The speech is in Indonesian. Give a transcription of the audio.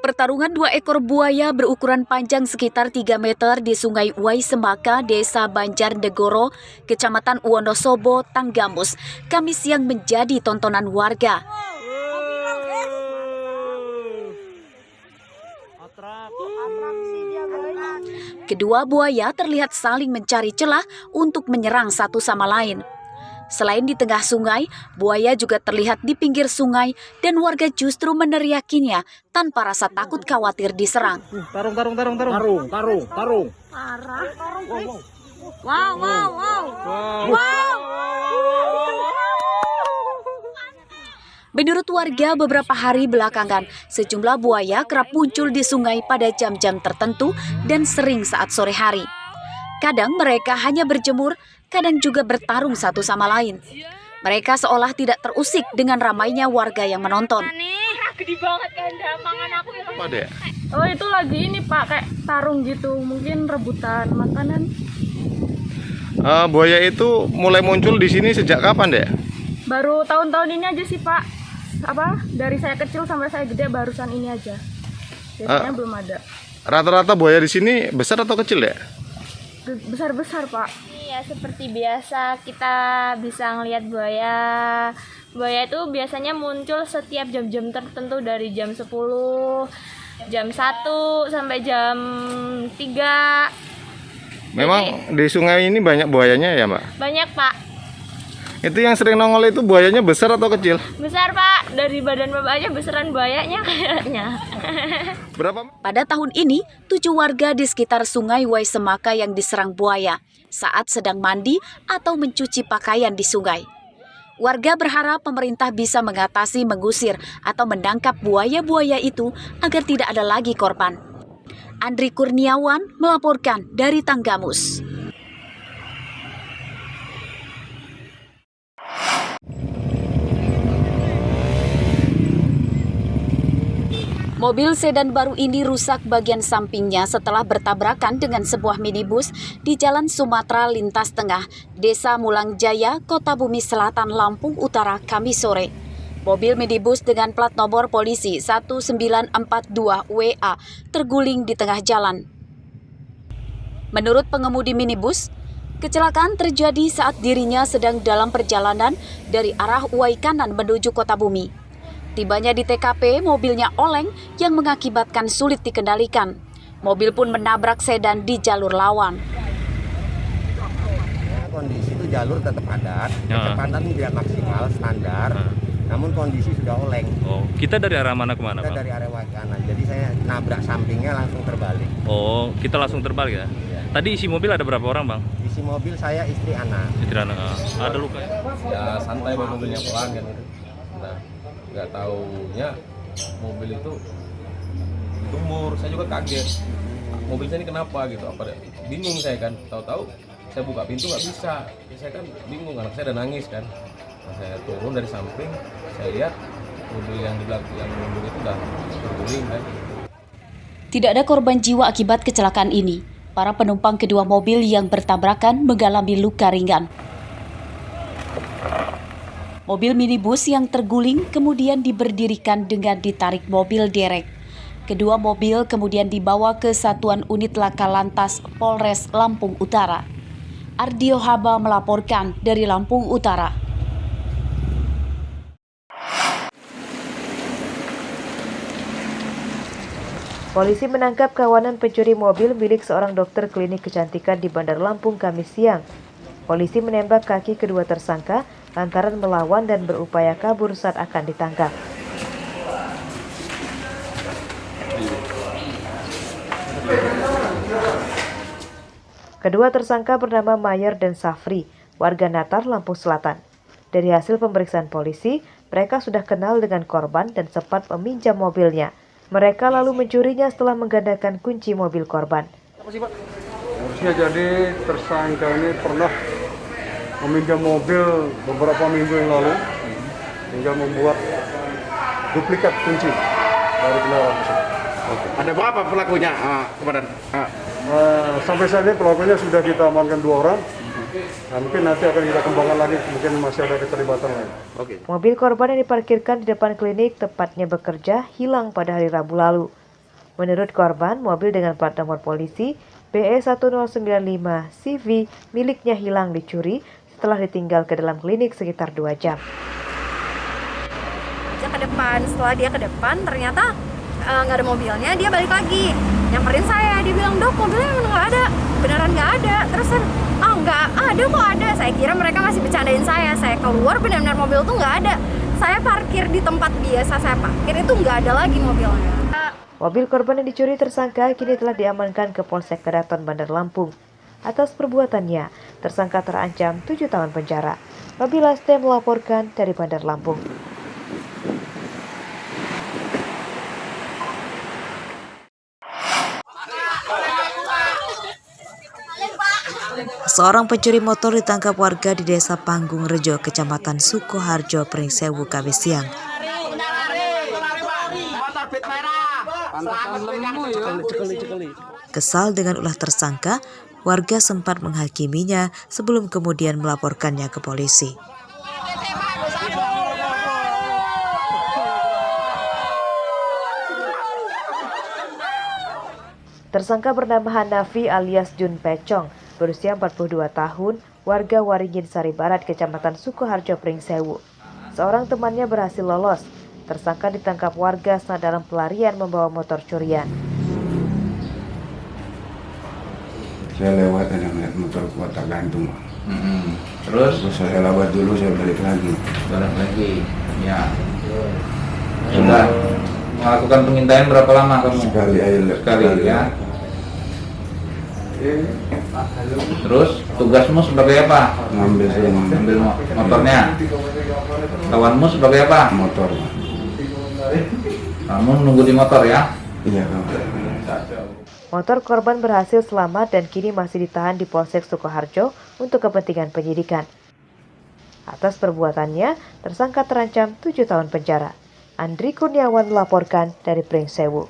Pertarungan 2 ekor buaya berukuran panjang sekitar 3 meter di Sungai Uai Semaka, Desa Banjarnegoro, Kecamatan Wonosobo, Tanggamus, Kamis siang menjadi tontonan warga. Kedua buaya terlihat saling mencari celah untuk menyerang satu sama lain. Selain di tengah sungai, buaya juga terlihat di pinggir sungai dan warga justru meneriakinya tanpa rasa takut khawatir diserang. Tarung. Menurut warga, beberapa hari belakangan, sejumlah buaya kerap muncul di sungai pada jam-jam tertentu dan sering saat sore hari. Kadang mereka hanya berjemur, kadang juga bertarung satu sama lain. Mereka seolah tidak terusik dengan ramainya warga yang menonton. Gede banget kan damangan aku ya. Apa deh? Oh itu lagi ini Pak, kayak tarung gitu, mungkin rebutan makanan. Buaya itu mulai muncul di sini sejak kapan deh? Baru tahun-tahun ini aja sih Pak. Dari saya kecil sampai saya gede barusan ini aja. Biasanya belum ada. Rata-rata buaya di sini besar atau kecil ya? Besar-besar Pak. Iya, seperti biasa kita bisa ngelihat buaya. Buaya itu biasanya muncul setiap jam-jam tertentu dari jam 10, jam 1 sampai jam 3. Memang di sungai ini banyak buayanya ya, Mbak? Banyak Pak. Itu yang sering nongol itu buayanya besar atau kecil? Besar Pak, dari badan Bapak aja besaran buayanya kayaknya. Berapa? Pada tahun ini, 7 warga di sekitar Sungai Uai Semaka yang diserang buaya saat sedang mandi atau mencuci pakaian di sungai. Warga berharap pemerintah bisa mengatasi, mengusir, atau menangkap buaya-buaya itu agar tidak ada lagi korban. Andri Kurniawan melaporkan dari Tanggamus. Mobil sedan baru ini rusak bagian sampingnya setelah bertabrakan dengan sebuah minibus di Jalan Sumatera Lintas Tengah, Desa Mulang Jaya, Kota Bumi Selatan, Lampung Utara, Kamis sore. Mobil minibus dengan plat nomor polisi 1942 WA terguling di tengah jalan. Menurut pengemudi minibus, kecelakaan terjadi saat dirinya sedang dalam perjalanan dari arah Uai kanan menuju Kota Bumi. Tibanya di TKP, mobilnya oleng yang mengakibatkan sulit dikendalikan. Mobil pun menabrak sedan di jalur lawan. Kondisi itu jalur tetap padat, kecepatan tidak maksimal, standar, namun kondisi sudah oleng. Oh, kita dari arah mana ke mana, Pak? Kita dari arah kanan, jadi saya nabrak sampingnya langsung terbalik. Oh, kita langsung terbalik ya? Ya. Tadi isi mobil ada berapa orang, Bang? Isi mobil saya, istri, anak. Istri anak. Ada luka ya? Ya santai bawa mobilnya pelan kan itu. Nah, nggak taunya mobil itu tumur. Saya juga kaget. Mobil saya ini kenapa gitu? Apa bingung saya kan? Tahu-tahu saya buka pintu nggak bisa. Saya kan bingung, anak saya udah nangis kan. Nah, saya turun dari samping, saya lihat mobil yang di belakang yang mundur itu udah terguling kan. Tidak ada korban jiwa akibat kecelakaan ini. Para penumpang kedua mobil yang bertabrakan mengalami luka ringan. Mobil minibus yang terguling kemudian diberdirikan dengan ditarik mobil derek. Kedua mobil kemudian dibawa ke Satuan Unit Laka Lantas Polres Lampung Utara. Ardio Haba melaporkan dari Lampung Utara. Polisi menangkap kawanan pencuri mobil milik seorang dokter klinik kecantikan di Bandar Lampung Kamis siang. Polisi menembak kaki kedua tersangka lantaran melawan dan berupaya kabur saat akan ditangkap. Kedua tersangka bernama Mayer dan Safri, warga Natar, Lampung Selatan. Dari hasil pemeriksaan polisi, mereka sudah kenal dengan korban dan sempat meminjam mobilnya. Mereka lalu mencurinya setelah menggandakan kunci mobil korban. Harusnya jadi tersangka ini pernah meminjam mobil beberapa minggu yang lalu hingga membuat duplikat kunci dari kendaraan tersebut. Ada berapa pelakunya, Komandan? Sampai saat ini pelakunya sudah kita amankan 2 orang Nah, mungkin nanti akan kita kembangkan lagi, mungkin masih ada keterlibatan lain. Mobil korban yang diparkirkan di depan klinik tepatnya bekerja hilang pada hari Rabu lalu. Menurut korban, mobil dengan plat nomor polisi BE1095CV miliknya hilang dicuri setelah ditinggal ke dalam klinik sekitar 2 jam. Ke depan, setelah dia ke depan ternyata nggak ada mobilnya, dia balik lagi nyamperin saya, dia bilang, "Dok, mobilnya emang nggak ada." Beneran nggak ada. Terus nggak ada kok ada. Saya kira mereka masih bercandain saya keluar, benar-benar mobil tuh nggak ada. Saya parkir di tempat biasa saya parkir, itu nggak ada lagi mobilnya. Mobil korban yang dicuri tersangka kini telah diamankan ke Polsek Keraton Bandar Lampung. Atas perbuatannya, tersangka terancam 7 tahun penjara. Robi Laste melaporkan dari Bandar Lampung. Seorang pencuri motor ditangkap warga di Desa Panggung Rejo, Kecamatan Sukoharjo, Pringsewu, Kamis siang. Kesal dengan ulah tersangka, warga sempat menghakiminya sebelum kemudian melaporkannya ke polisi. Tersangka bernama Hanafi alias Jun Pecong, berusia 42 tahun, warga Waringin Sari Barat, Kecamatan Sukoharjo, Pringsewu. Seorang temannya berhasil lolos. Tersangka ditangkap warga saat dalam pelarian membawa motor curian. Saya lewat ada melihat motor kotak gantung. Terus saya lewat dulu, saya balik lagi. Ya. Sudah melakukan pengintaian berapa lama kamu? Sekali ya. Terus tugasmu sebagai apa? Ngambil motornya. Kawanmu sebagai apa? Motor. Kamu nunggu di motor ya? Iya. Motor korban berhasil selamat dan kini masih ditahan di Polsek Sukoharjo untuk kepentingan penyidikan. Atas perbuatannya, tersangka terancam 7 tahun penjara. Andri Kurniawan melaporkan dari Pringsewu.